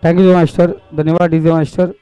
Thank you master. धन्यवाद DJ master.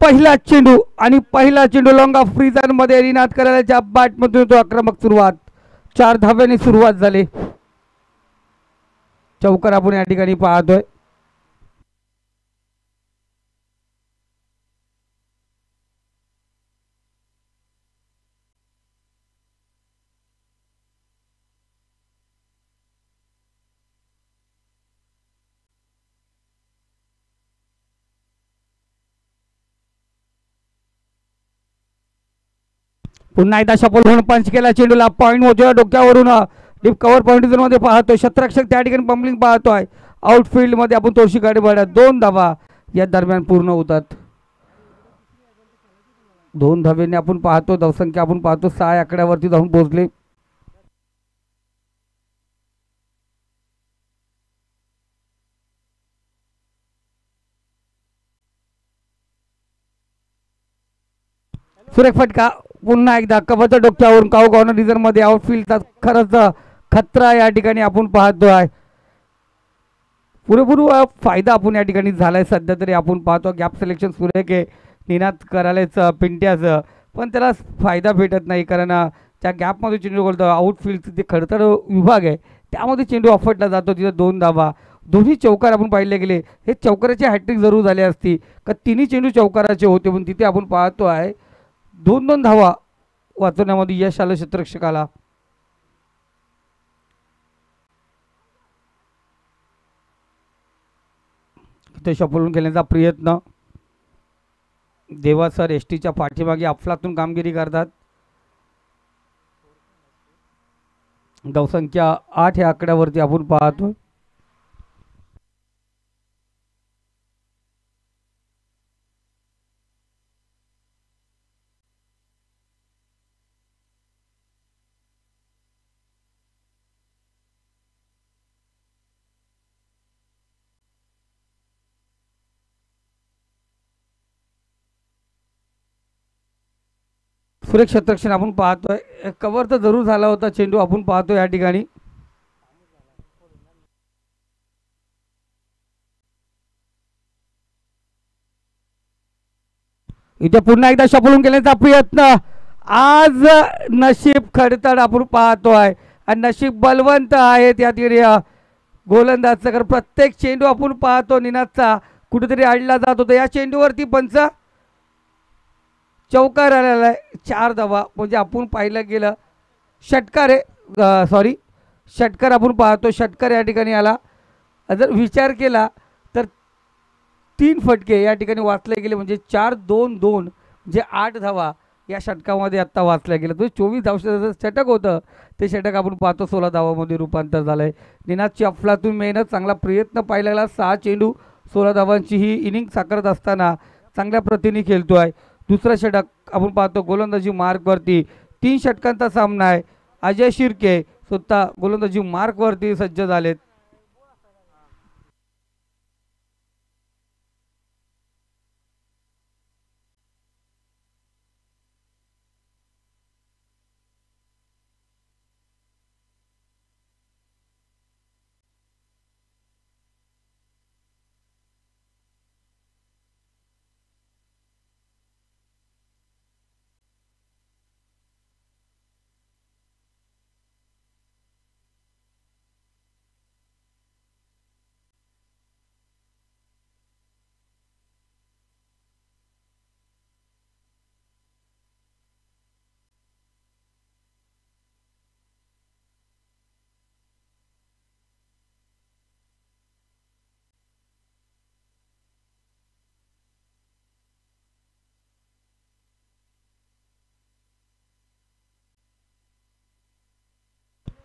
पहिला चेंडू आणि पहिला चेंडू लॉंग ऑफ फ्रीजन मध्ये रिनात करायच्या बॅटमधून तो आक्रमक सुरुवात. 4 धाव्याने सुरुवात झाली. चौकार आपण या ठिकाणी पाहतोय. पुन्हा एकदा शपल होऊन पंच केला. चेंडूला पॉईंट मोजला डोक्यावरून डीप कव्हर पॉईंट झोन मध्ये पाहतोय. शतरक्षक त्या ठिकाणी पंपलिंग पाहतोय. आउटफील्ड मध्ये आपण तोशी गाडी बघा. 2 धावा या दरम्यान पूर्ण होतात. 2 धावेने आपण पाहतो. धावसंख्या आपण पाहतो 6 आकड्यावरती जाऊन पोहोचले. सुरेख फटका पुन्हा एकदा कबच्या डोक्यावरून काऊ कॉर्नर रिझन मध्ये आउटफील्डचा खरंच खतरा या ठिकाणी आपण पाहतो आहे. पुरेपूर फायदा आपण या ठिकाणी झालाय. सध्या तरी आपण पाहतो गॅप सिलेक्शन सुरेख आहे. निनाद करायलाच पिंट्याचं पण त्याला फायदा भेटत नाही कारण त्या गॅपमध्ये चेंडू बोलतो. आउटफील्डचं जे खडतर विभाग आहे त्यामध्ये चेंडू ऑफटला जातो. तिथं 2 धावा दोन्ही चौकार आपण पाहिले गेले. हे चौकाराची हॅट्रिक जरूर झाली असती का तिन्ही चेंडू चौकाराचे होते पण तिथे आपण पाहतो आहे 2-2 धावा वाचवण्यामध्ये यश आलं क्षेत्ररक्षकाला. इथे शपलून खेळण्याचा प्रयत्न. देवा सर एस टीच्या पाठीमागे अफलातून कामगिरी करतात. धावसंख्या 8 या आकड्यावरती आपण पाहतो. सुरेख शतरक्षण आपण पाहतोय, कव्हर तर जरूर झाला होता चेंडू आपण पाहतोय या ठिकाणी. इथे पुन्हा एकदा शपलून केल्याचा प्रयत्न. आज नशीब खडतड आपण पाहतोय आणि नशीब बलवंत आहेत या ठिकाणी गोलंदाजचा. कारण प्रत्येक चेंडू आपण पाहतो निनादचा कुठेतरी अडला जात होता. या चेंडूवरती पंच चौकार आलेला आहे, 4 धावा. म्हणजे आपण पाहिलं गेलं षटकार आहे, सॉरी षटकार आपण पाहतो. षटकार या ठिकाणी आला. जर विचार केला तर 3 फटके या ठिकाणी वाचले गेले, म्हणजे 4-2-2 म्हणजे 8 धावा या षटकामध्ये आत्ता वाचल्या गेल्या. तो 24 धावचं षटक होतं, ते षटक आपण पाहतो 16 धावामध्ये रूपांतर झालं आहे. निनादची अफलातून मेहनत, चांगला प्रयत्न पाहिला गेला. 6 चेंडू 16 धावांची ही इनिंग साकारत असताना चांगल्या प्रतीने खेळतो आहे. दुसरा षटक आपण पाहतो गोलंदाजी मार्कवरती. 3 षटकांचा सामना आहे. अजय शिर्के स्वतः गोलंदाजी मार्कवरती सज्ज झालेत.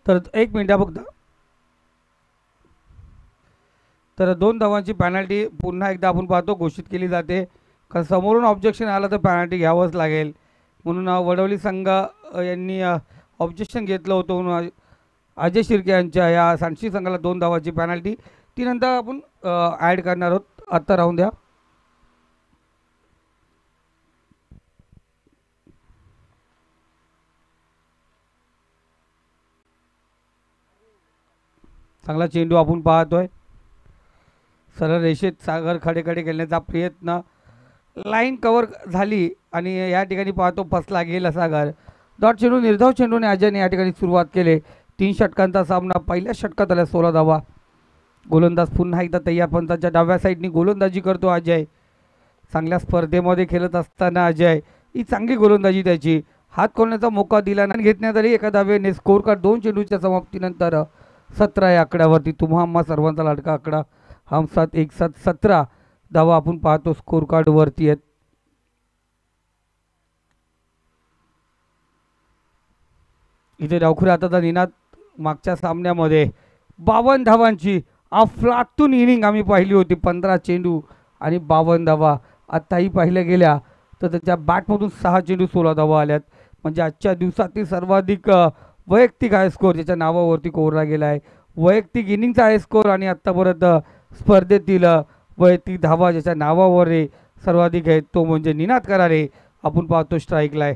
तर 1 मिनिट फक्त. तर 2 धावांची पॅनल्टी पुन्हा एकदा आपण पाहतो घोषित केली जाते. कारण समोरून ऑब्जेक्शन आलं तर पॅनल्टी घ्यावंच लागेल. म्हणून वडवली संघ यांनी ऑब्जेक्शन घेतलं होतं. म्हणून अजय शिर्के यांच्या या सांशी संघाला 2 धावाची पॅनल्टी ती नंतर आपण ॲड करणार आहोत. आत्ता राहून द्या. चांगला चेंडू आपण पाहतोय. सरळ रेषेत सागर खडेखडे खेळण्याचा प्रयत्न, लाईन कव्हर झाली आणि या ठिकाणी पाहतो फसला गेला सागर. डॉट चेंडू निर्धाव चेंडूने अजयने या ठिकाणी सुरुवात केली. 3 षटकांचा सामना. पहिल्या षटकात आल्या 16 धावा. गोलंदाज पुन्हा एकदा तय्यार पंतांच्या डाव्या साईडनी गोलंदाजी करतो अजय. चांगल्या स्पर्धेमध्ये खेळत असताना अजय ही चांगली गोलंदाजी त्याची. हात खोलण्याचा मोका दिला नाही घेतण्यात आली. एका धावेने स्कोर कार्ड 2 चेंडूच्या समाप्तीनंतर 17 या आकड्यावरती. तुम्हा आम्हा सर्वांचा लाडका आकडा हम 7 1 7 17 धावा आपण पाहतो स्कोर कार्ड वरती आहेत. इथे डावखुऱ्या हाताचा निनाद. मागच्या सामन्यामध्ये 52 धावांची अफलातून इनिंग आम्ही पाहिली होती. 15 चेंडू आणि 52 धावा. आत्ताही पाहिल्या गेल्या तर त्याच्या बॅटमधून 6 चेंडू 16 धावा आल्यात. म्हणजे आजच्या दिवसातील सर्वाधिक वैयक्तिक हाय स्कोर ज्याच्या नावावरती कोरला गेला आहे. वैयक्तिक इनिंगचा हाय स्कोर आणि आत्तापर्यंत स्पर्धेतील वैयक्तिक धावा ज्याच्या नावावर सर्वाधिक आहेत तो म्हणजे निनाद करारे. आपण पाहतो स्ट्राईकला आहे.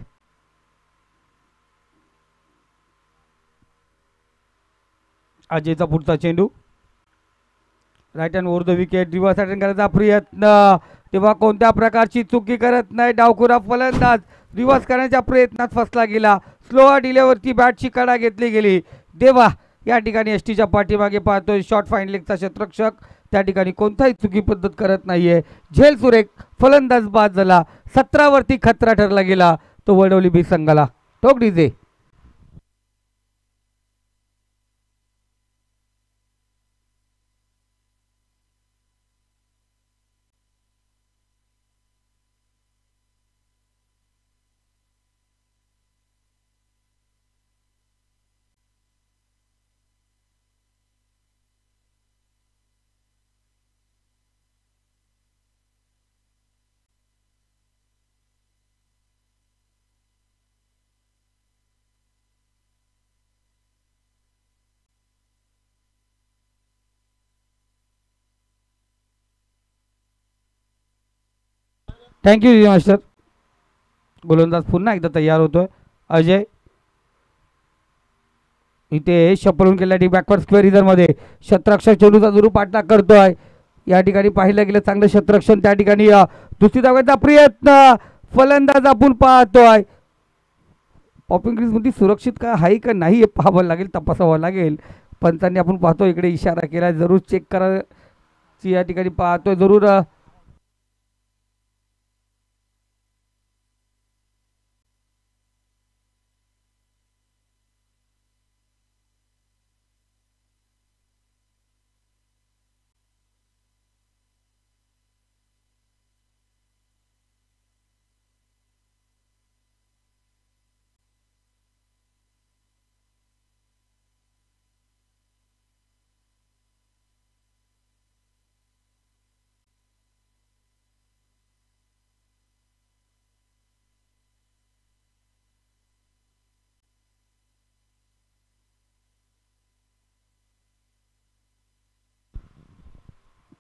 अजयचा पुढचा चेंडू right hand over the wicket. Reverse attend करायचा प्रयत्न, तेव्हा कोणत्या प्रकारची चुकी करत नाही डावखुरा फलंदाज. रिव्हर्स करण्याच्या प्रयत्नात फसला गेला. स्लो डिलेवरती बॅटची कडा घेतली गेली. देवा या ठिकाणी एस टीच्या पाठीमागे पाहतोय शॉर्ट फाईन लेगचा क्षेत्ररक्षक त्या ठिकाणी कोणताही चुकी पद्धत करत नाहीये. झेल सुरेख फलंदाज बाद झाला. 17 वरती खतरा ठरला गेला तो वडवली बी संघाला. टोक डीजे. Thank you master. गोलंदाज पुन्हा एकदा तयार होतोय. अजय इथे शपलून केल्या बॅकवर्ड स्क्वेअर इधर मध्ये शतरक्षक चेंडूचा जरूर पाठलाग करतोय. या ठिकाणी पाहिलं गेलं चांगलं शतरक्षण त्या ठिकाणी दुसरी धावांचा प्रयत्न फलंदाज आपण पाहतोय. पॉपिंग क्रीज मध्ये सुरक्षित का आहे का नाही हे पाहावं लागेल, तपासावं लागेल. पंचांनी आपण पाहतो इकडे इशारा केला, जरूर चेक करायची या ठिकाणी पाहतोय जरूर.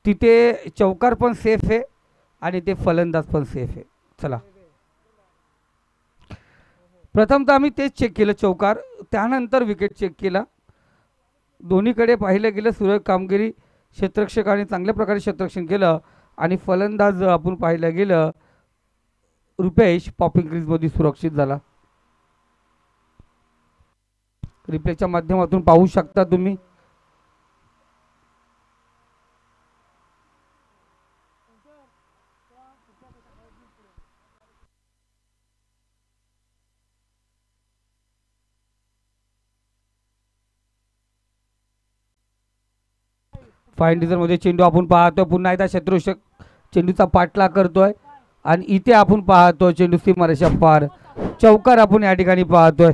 तिथे चौकार पण सेफ आहे आणि ते फलंदाज पण सेफ आहे. चला प्रथमतः आम्ही तेच चेक केलं चौकार, त्यानंतर विकेट चेक केला. दोन्हीकडे पाहिलं गेलं सुरेख कामगिरी, क्षेत्ररक्षकाने चांगल्या प्रकारे क्षेत्ररक्षण केलं आणि फलंदाज आपण पाहिलं गेलं रुपेश पॉपिंग क्रीजमध्ये सुरक्षित झाला. रिप्लेच्या माध्यमातून पाहू शकता तुम्ही. फाईन मध्ये चेंडू आपण पाहतोय, पुन्हा एकदा शत्रुषक चेंडूचा पाठलाग करतोय आणि इथे आपण पाहतोय चेंडू सीमारेषा पार, चौकार आपण या ठिकाणी पाहतोय.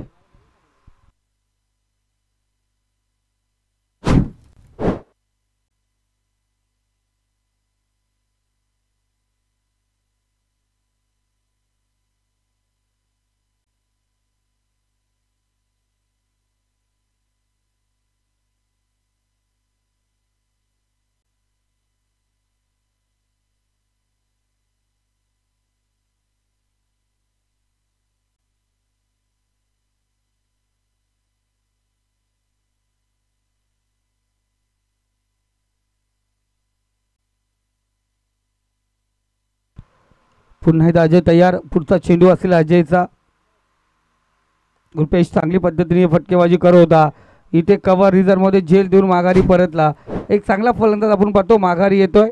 पुन्हा एकदा अजय तयार, पुढचा चेंडू असेल अजयचा. रुपेश चांगली पद्धतीने फटकेबाजी करत होता. इथे कव्हर रिझर्व मध्ये झेल देऊन माघारी परतला. एक चांगला फलंदाज आपण पाहतो माघारी येतोय.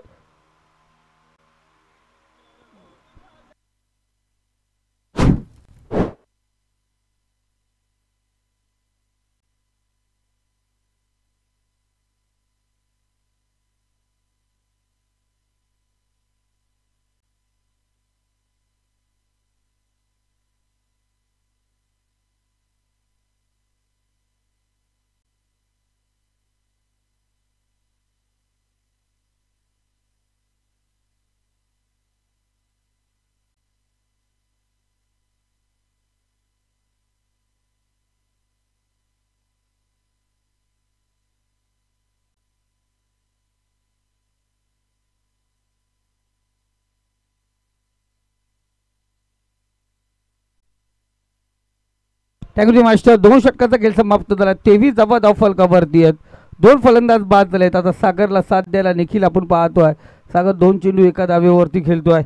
Thank you master. 2 षटकाचा खेळ समाप्त झाला. 23 धावा धावफलकावरती आहेत. 2 फलंदाज बाद झाले आहेत. आता सागरला साथ द्यायला निखिल आपण पाहतोय. सागर 2 चेंडू एका धावेवरती खेळतोय.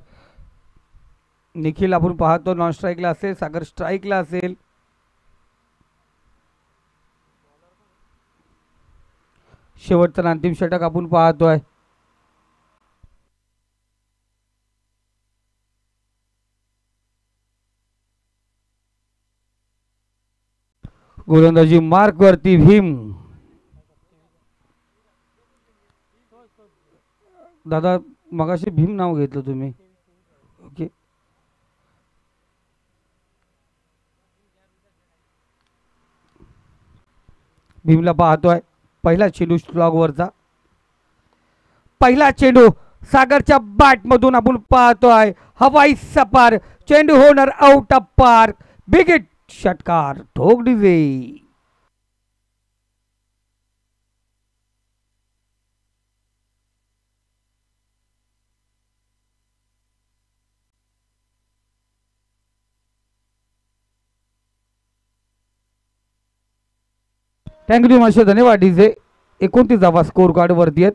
निखिल आपण पाहतो नॉन स्ट्राईकला असेल, सागर स्ट्राईकला असेल. शेवटचा अंतिम षटक आपण पाहतोय. गोलंदाजी मार्क वरती भीम. दादा मगाशी भीम नाव घेतलं तुम्ही. ओके भीमला पाहतोय. पहिला चेंडू स्लॉगवरचा, पहिला चेंडू सागरच्या बॅट मधून आपण पाहतोय. हवाई सपार चेंडू होणार out of park. Big hit षटकार ठोक डीजे. थँक्यू मास्टर, धन्यवाद डीजे. 29 धावा स्कोर कार्डवरती आहेत.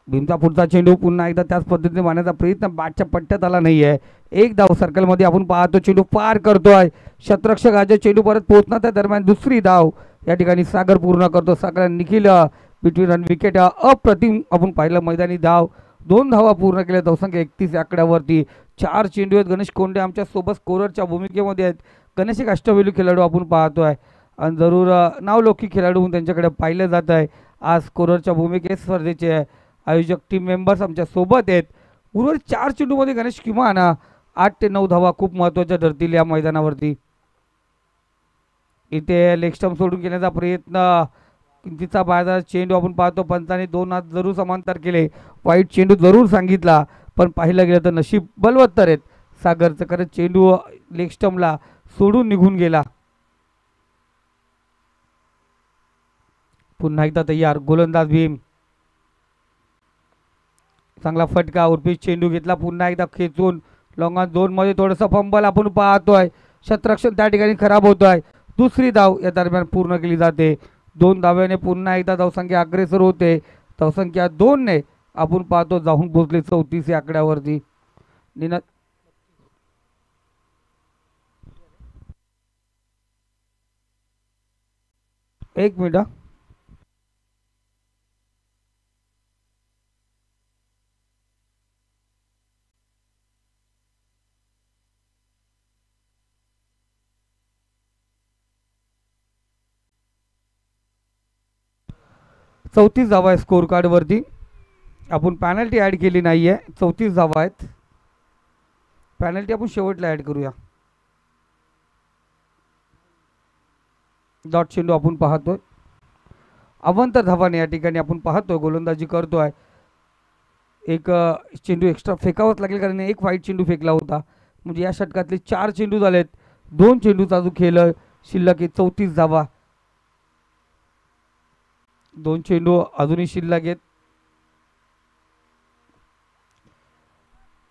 भीमचा पुढचा चेंडू पुन्हा एकदा त्याच पद्धतीने मारण्याचा प्रयत्न बॅटच्या पट्ट्यात आला नाही आहे. एक धाव सर्कलमध्ये आपण पाहतो, चेंडू पार करतोय क्षेत्ररक्षक अजय, चेंडू परत पोहोचणार त्या दरम्यान दुसरी धाव या ठिकाणी सागर पूर्ण करतो. सागर निखिल बिटवीन रन विकेट अप्रतिम आपण पाहिलं मैदानी धाव. 2 धावा पूर्ण केल्या धावसंख्या 31 या आकड्यावरती. 4 चेंडू आहेत. गणेश कोंडे आमच्या सोबत स्कोररच्या भूमिकेमध्ये आहेत. गणेश एक अष्टपैलू खेळाडू आपण पाहतोय आणि जरूर नावलौकिक खेळाडू म्हणून त्यांच्याकडे पाहिलं जात आहे. आज स्कोररच्या भूमिकेत स्पर्धेचे आयोजक टीम मेंबर्स आमच्या सोबत आहेत. उर्वरित 4 चेंडूमध्ये गणेश किमान 8 ते 9 धावा खूप महत्त्वाच्या ठरतील या मैदानावरती. इथे लेग स्टंप सोडून घेण्याचा प्रयत्न, किंचितचा बाहेर चेंडू आपण पाहतो. पंचाने 2 हात जरूर समांतर केले, वाईट चेंडू जरूर सांगितला, पण पाहिलं गेलं तर नशीब बलवत्तर आहेत सागरचं, कारण चेंडू लेग स्टंपला सोडून निघून गेला. पुन्हा एकदा तयार गोलंदाज भीम. चांगला फटका उर्फी चेंडू घेतला पुन्हा एकदा खेचून. लॉंग ऑन झोन मध्ये थोडंसं फंबल आपण पाहतोय. क्षेत्ररक्षण त्या ठिकाणी खराब होतोय. दुसरी धाव या दरम्यान पूर्ण केली जाते. 2 धाव्याने पुन्हा एकदा धावसंख्या अग्रेसर होते. धावसंख्या 2 ने आपण पाहतो जाऊन पोहोचले 34 या आकड्यावरती. निना एक मिनिट. 34 धावा आहे स्कोर कार्डवरती. आपण पॅनल्टी ॲड केली नाही आहे. 34 धावा आहेत. पॅनल्टी आपण शेवटला ॲड करूया. डॉट चेंडू आपण पाहतोय. अवंत धावाने या ठिकाणी आपण पाहतोय गोलंदाजी करतोय. एक चेंडू एक्स्ट्रा फेकावंच लागेल, कारण एक वाईट चेंडू फेकला होता. म्हणजे या षटकातले 4 चेंडू झालेत. 2 चेंडूचा अजून खेळ शिल्लक आहे. 34 धावा. 2 चेंडू अजूनही शिल्लक आहेत.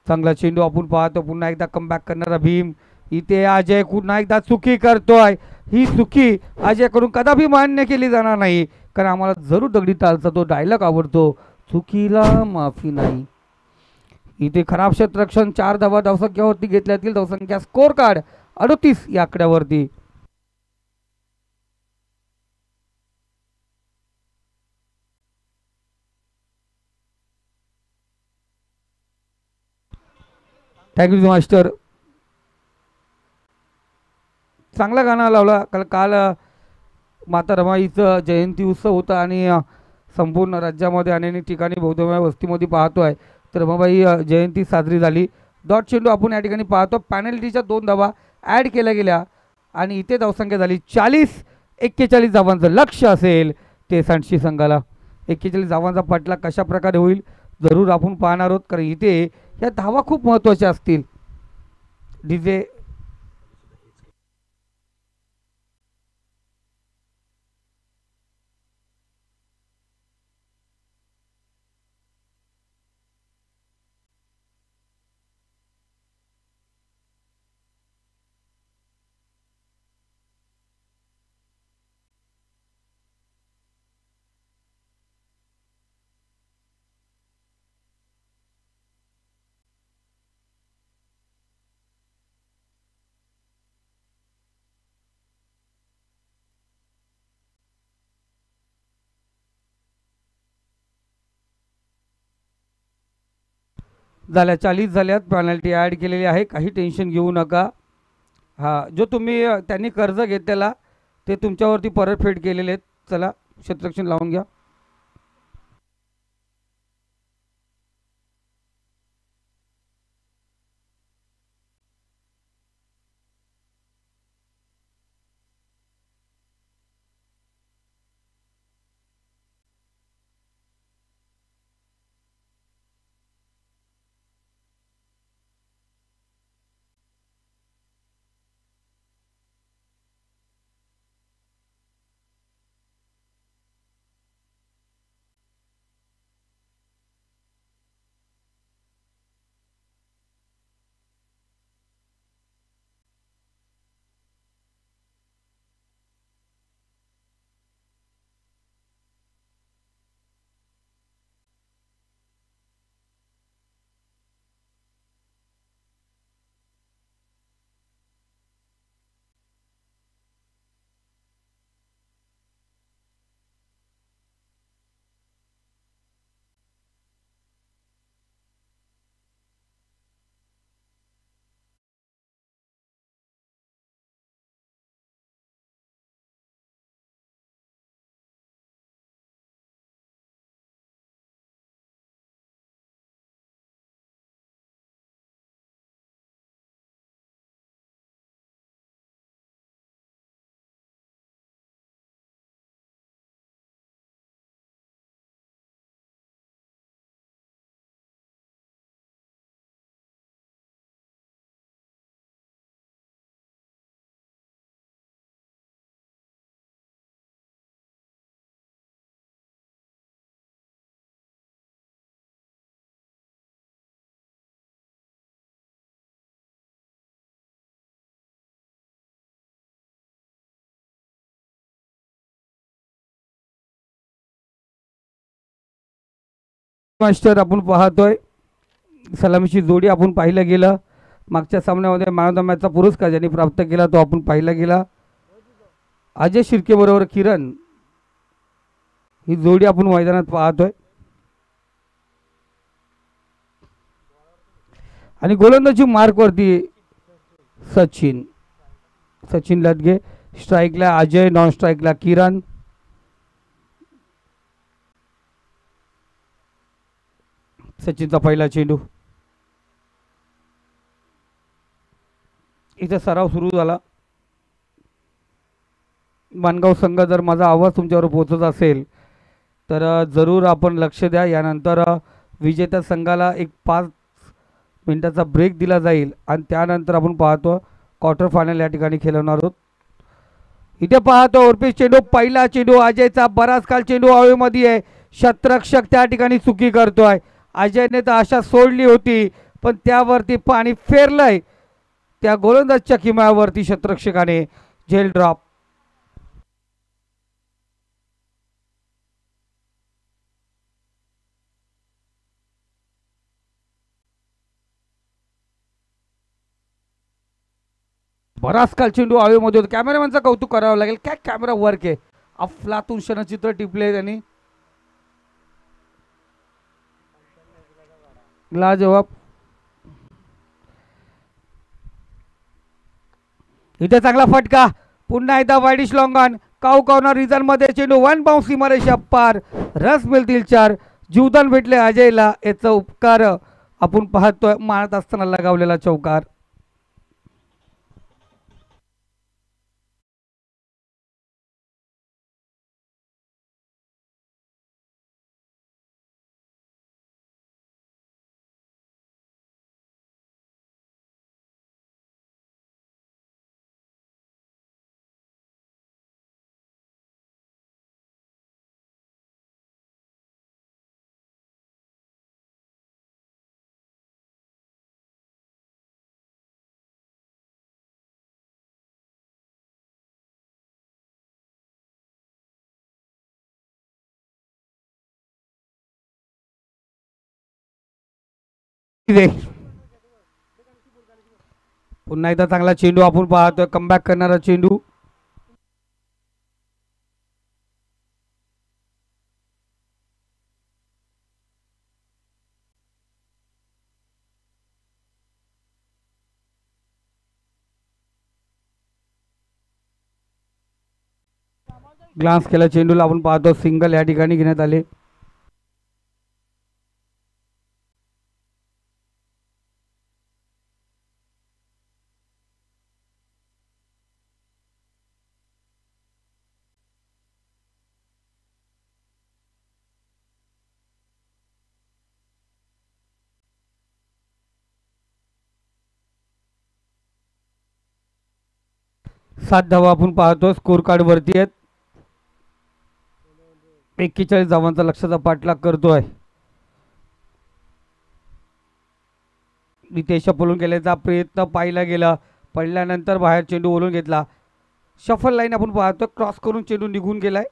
चांगला चेंडू आपण पाहतो. पुन्हा एकदा कमबॅक करणारा भीम. इथे अजय पुन्हा एकदा चुकी करतोय. ही चुकी अजयकडून कदापि मान्य केली जाणार नाही, कारण आम्हाला जरूर दगडी तालचा तो डायलॉग आवडतो, चुकीला माफी नाही. इथे खराब क्षेत्ररक्षण. 4 धावा धावसंख्यावरती घेतल्यातील धावसंख्या स्कोर कार्ड 38 या आकड्यावरती. Thank you master. चांगला गाणं लावला. काल माता रमाईचं जयंती उत्सव होता आणि संपूर्ण राज्यामध्ये अनेक ठिकाणी बौद्धमय वस्तीमध्ये पाहतोय तर रमाबाई जयंती साजरी झाली. डॉट चेंडू आपण या ठिकाणी पाहतो. पॅनल्टीच्या 2 धावा ॲड केल्या गेल्या आणि इथे धावसंख्या झाली 40. 41 धावांचं लक्ष असेल ते सांडशी संघाला. 41 धावांचा पटला कशा प्रकारे होईल जरूर आपण पाहणार आहोत, कारण इथे या धावा खूप महत्त्वाच्या असतील. डीजे झाल्या 40 झाल्यात. पेनल्टी ॲड केलेली आहे. काही टेन्शन घेऊ नका. हां, जो तुम्ही त्यांनी कर्ज घेतलेला ते तुमच्यावरती परतफेड केलेले आहेत. चला क्षेत्ररक्षण लावून घ्या. मास्टर आपण पाहतोय सलामीची जोडी आपण पाहिलं गेलं मागच्या सामन्यामध्ये मॅन ऑफ द मॅचचा पुरस्कार ज्यांनी प्राप्त केला तो आपण पाहिला गेला अजय शिर्के बरोबर किरण ही जोडी आपण मैदानात पाहतोय आणि गोलंदाजी मार्कवरती सचिन लदगे स्ट्राईकला अजय नॉन स्ट्राईकला किरण सचिनचा पहिला चेंडू इथे सराव सुरू झाला मानगाव संघ जर माझा आवाज तुमच्यावर पोहोचत असेल तर जरूर आपण लक्ष द्या यानंतर विजेत्या संघाला एक 5 मिनिटाचा ब्रेक दिला जाईल आणि त्यानंतर आपण पाहतो क्वार्टर फायनल या ठिकाणी खेळवणार आहोत इथे पाहतो ओरपी चेंडू पहिला चेंडू अजयचा बराच काल चेंडू हवेमध्ये आहे शतरक्षक त्या ठिकाणी चुकी करतोय अजयने तर आशा सोडली होती पण त्यावरती पाणी फेरलंय त्या गोलंदाजच्या किमयावरती शतरक्षकाने झेल ड्रॉप बराच काल चेंडू हवेमध्ये होता कॅमेरामॅनचं कौतुक करावं लागेल काय कॅमेरा वर्क आहे अफलातून क्षणचित्र टिपले त्यांनी लाजवाब इथे चांगला फटका पुन्हा एकदा widish long on cow corner reason मध्ये चेंडू 1 बाउन्स सीमारेषा पार रस मिळतील 4 जीवदान भेटले अजयला याचा उपकार आपण पाहतोय मारत असताना लगावलेला चौकार पुन्हा एकदा चांगला चेंडू आपण पाहतोय कमबॅक करणारा चेंडू ग्लान्स केला चेंडूला आपण पाहतो सिंगल या ठिकाणी घेण्यात आले सात धावा आपण पाहतो स्कोर कार्ड वरती आहेत 41 धावांचा लक्षाचा पाठलाग करतोय नितेश पळून गेल्याचा प्रयत्न पाहिला गेला पडल्यानंतर बाहेर चेंडू ओढून घेतला शफल लाईन आपण पाहतो क्रॉस करून चेंडू निघून गेलाय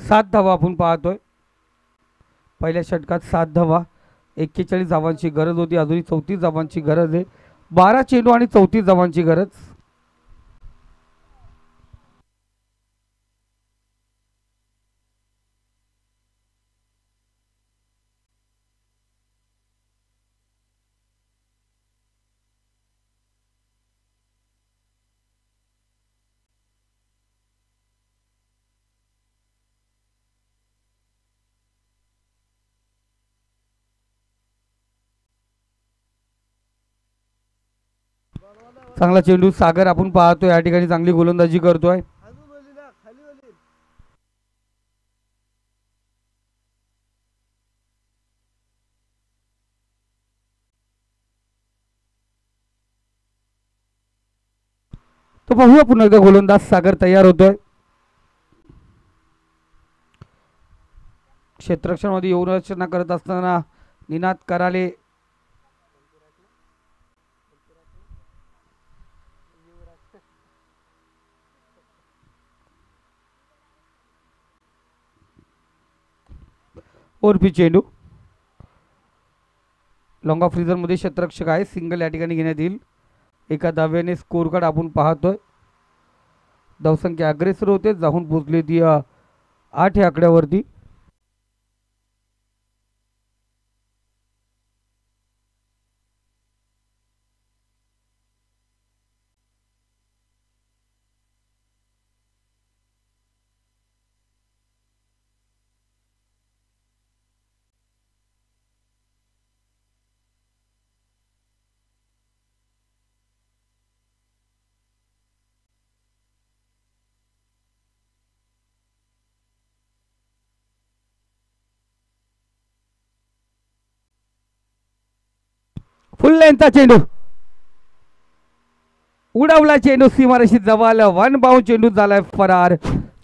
सात धावा आपण पाहतोय पहिल्या षटकात 7 धावा 41 धावांची गरज होती अजूनही 34 धावांची गरज आहे 12 चेंडू आणि 34 धावांची गरज चांगला चेंडू सागर आपण पाहतोय या ठिकाणी चांगली गोलंदाजी करतोय. तो पाहूया पुन्हा एकदा गोलंदाज सागर तयार होतोय. क्षेत्ररक्षणामध्ये येऊन रचना करत असताना निनाद कराले ओरपी चेंडू लॉंग ऑफ रिझन मध्ये क्षेत्ररक्षक आहे. सिंगल या ठिकाणी घेण्यात येईल. एका धाव्याने स्कोर कार्ड आपण पाहतोय. धावसंख्या अग्रेसर होते जाऊन पोहोचली ती 8 या आकड्यावरती. फुल लेंथचा चेंडू उडवला चेंडू सीमारेषी जवळ वन बाउंड चेंडू झालाय फरार.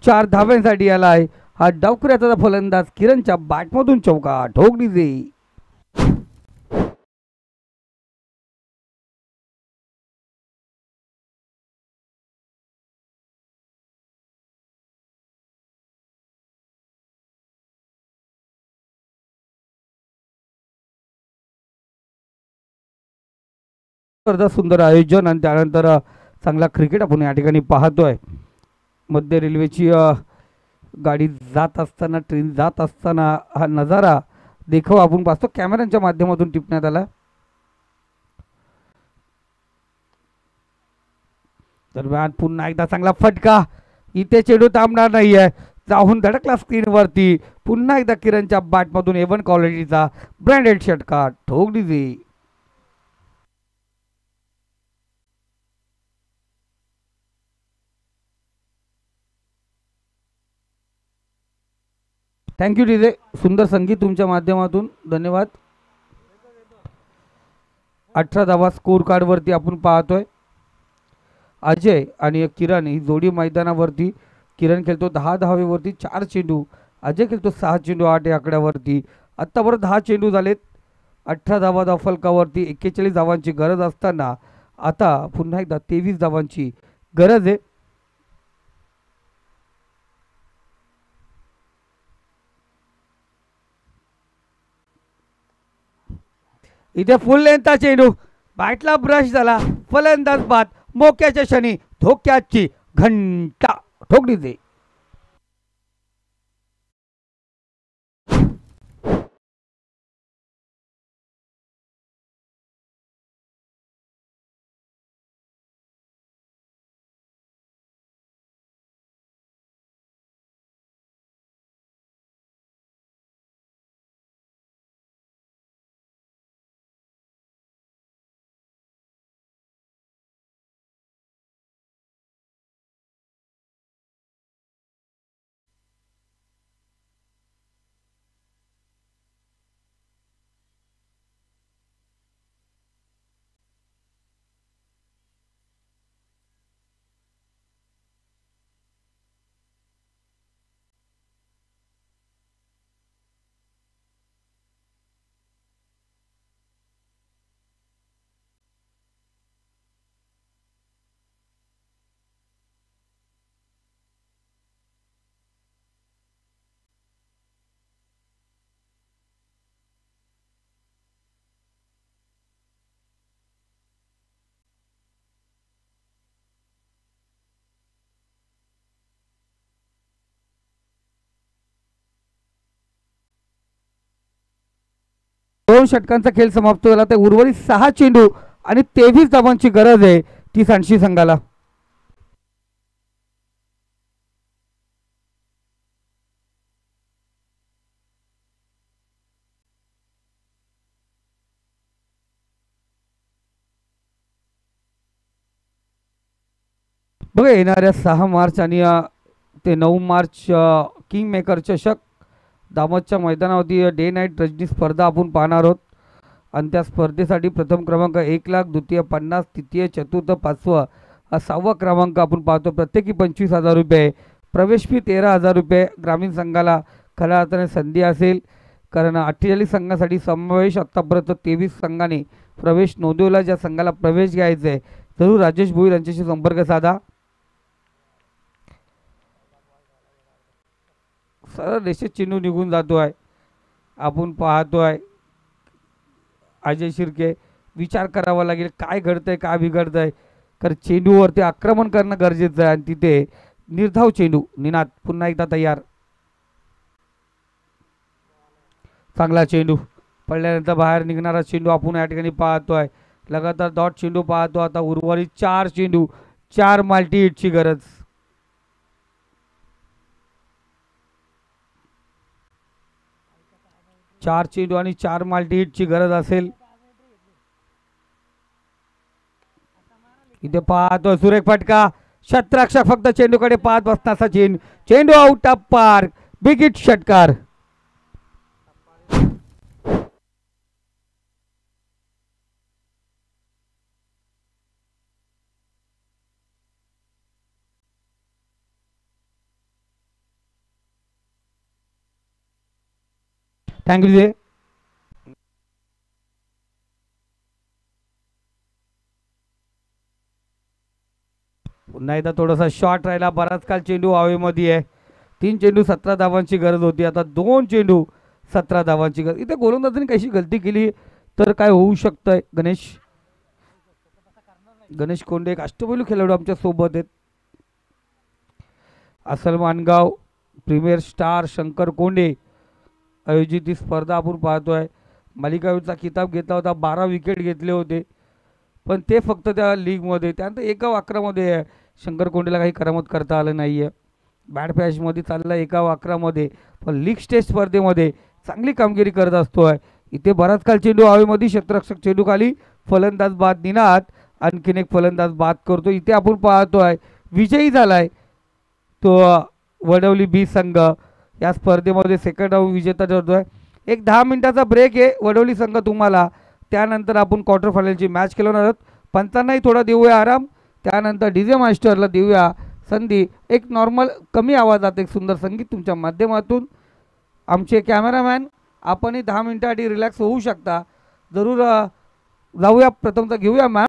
4 धाव्यांसाठी आलाय हा डावखुऱ्याचा फलंदाज किरणच्या बॅटमधून चौका ठोक डीजे. सुंदर आयोजन आणि त्यानंतर चांगला क्रिकेट आपण या ठिकाणी पाहतोय. मध्य रेल्वेची गाडी जात असताना ट्रेन जात असताना हा नजारा देखाव आपण पाहतो कॅमेऱ्यांच्या माध्यमातून टिपण्यात आला. दरम्यान पुन्हा एकदा चांगला फटका इथे चेंडू थांबणार नाहीये जाऊन धडकला स्क्रीनवरती. पुन्हा एकदा किरणच्या बॅटमधून A1 क्वालिटीचा ब्रँडेड षटकार ठोक डीजे. Thank you DJ. सुंदर संगीत तुमच्या माध्यमातून धन्यवाद. 18 धावा स्कोर कार्ड वरती आपण पाहतोय. अजय आणि किरण ही जोडी मैदानावरती. किरण खेळतो 10 धावेवरती 4 चेंडू. अजय खेळतो 6 चेंडू 8 या आकड्यावरती. आत्तापर्यंत 10 चेंडू झालेत. 18 धावा धावफलकावरती 41 धावांची गरज असताना आता पुन्हा एकदा 23 धावांची गरज आहे. इथे फुल लेंथचा चेंडू बॅटला ब्रश झाला. फलंदाज बाद मोक्याच्या क्षणी धोक्याची घंटा ठोक डीजे. दोन षटकांचा खेळ समाप्त झाला. ते उर्वरित 6 चेंडू आणि 23 धावांची गरज आहे ती सांडशी संघाला. बघा येणाऱ्या 6 मार्च आणि ते 9 मार्च किंग मेकर चषक दामतच्या मैदानावरती डे नाईट रजनी स्पर्धा आपण पाहणार आहोत. आणि त्या स्पर्धेसाठी प्रथम क्रमांक 1,00,000, द्वितीय 50, तृतीय चतुर्थ 5वा 6वा क्रमांक आपण पाहतो. प्रत्येकी 25,000 रुपये, प्रवेश फी 13,000 रुपये. ग्रामीण संघाला खऱ्या अर्थाने संधी असेल, कारण 48 संघासाठी समावेश. आत्तापर्यंत 23 संघाने प्रवेश नोंदवला. ज्या संघाला प्रवेश घ्यायचा आहे जरूर राजेश भोईर यांच्याशी संपर्क साधा. सरळ रेषेत चेंडू निघून जातोय. आपण पाहतोय अजय शिर्के. विचार करावा लागेल काय घडतंय काय बिघडतंय, कारण चेंडूवरती आक्रमण करणं गरजेचं आहे. आणि तिथे निर्धाव चेंडू. निनाद पुन्हा एकदा तयार. चांगला चेंडू पडल्यानंतर बाहेर निघणारा चेंडू आपण या ठिकाणी पाहतोय. लगातार डॉट चेंडू पाहतो. आता उर्वरित 4 चेंडू, 4 माल्टी हिटची गरज. चार चेंडू आणि 4 माल्टी हिटची गरज असेल. इथे पाहतो सुरेख फटका. शतरक्षक फक्त चेंडूकडे पाहत बसण्याचा चेंडू out of park. Big hit षटकार. थँक्यू जे. पुन्हा एकदा थोडासा शॉर्ट राहिला. बराच काल चेंडू हवेमध्ये आहे. 3 चेंडू 17 धावांची गरज होती. आता 2 चेंडू 17 धावांची गरज. इथे गोलंदाजांनी कशी गलती केली तर काय होऊ शकतंय. गणेश कोंडे एक अष्टपैलू खेळाडू आमच्या सोबत आहेत. असल मानगाव प्रीमियर स्टार शंकर कोंडे आयोजित ही स्पर्धा आपण पाहतोय. मालिकावीरचा किताब घेतला होता. 12 विकेट घेतले होते, पण ते फक्त त्या लीगमध्ये. त्यानंतर एका वाकरामध्ये शंकर कोंडेला काही करामत करता आलं नाही आहे. बॅट पॅचमध्ये चालला एका वाकरामध्ये, पण लीग स्टेज स्पर्धेमध्ये चांगली कामगिरी करत असतोय. इथे बराच काल चेंडू हवेमध्ये. क्षेत्ररक्षक चेंडू खाली. फलंदाज बाद निनाद. आणखीन एक फलंदाज बाद करतो. इथे आपण पाहतोय विजयी झालाय तो वडवली बी संघ. या स्पर्धेमध्ये सेकंड राऊंड विजेता ठरतोय. एक 10 मिनिटाचा ब्रेक आहे वडवली संघ तुम्हाला. त्यानंतर आपण क्वार्टर फायनलची मॅच खेळवणार आहोत. पंचांनाही थोडा देऊया आराम. त्यानंतर डीजे मास्टरला देऊया संधी. एक नॉर्मल कमी आवाजात एक सुंदर संगीत तुमच्या माध्यमातून. आमचे कॅमेरामॅन आपणही 10 मिनिटासाठी रिलॅक्स होऊ शकता. जरूर जाऊया. प्रथमतः घेऊया मॅच.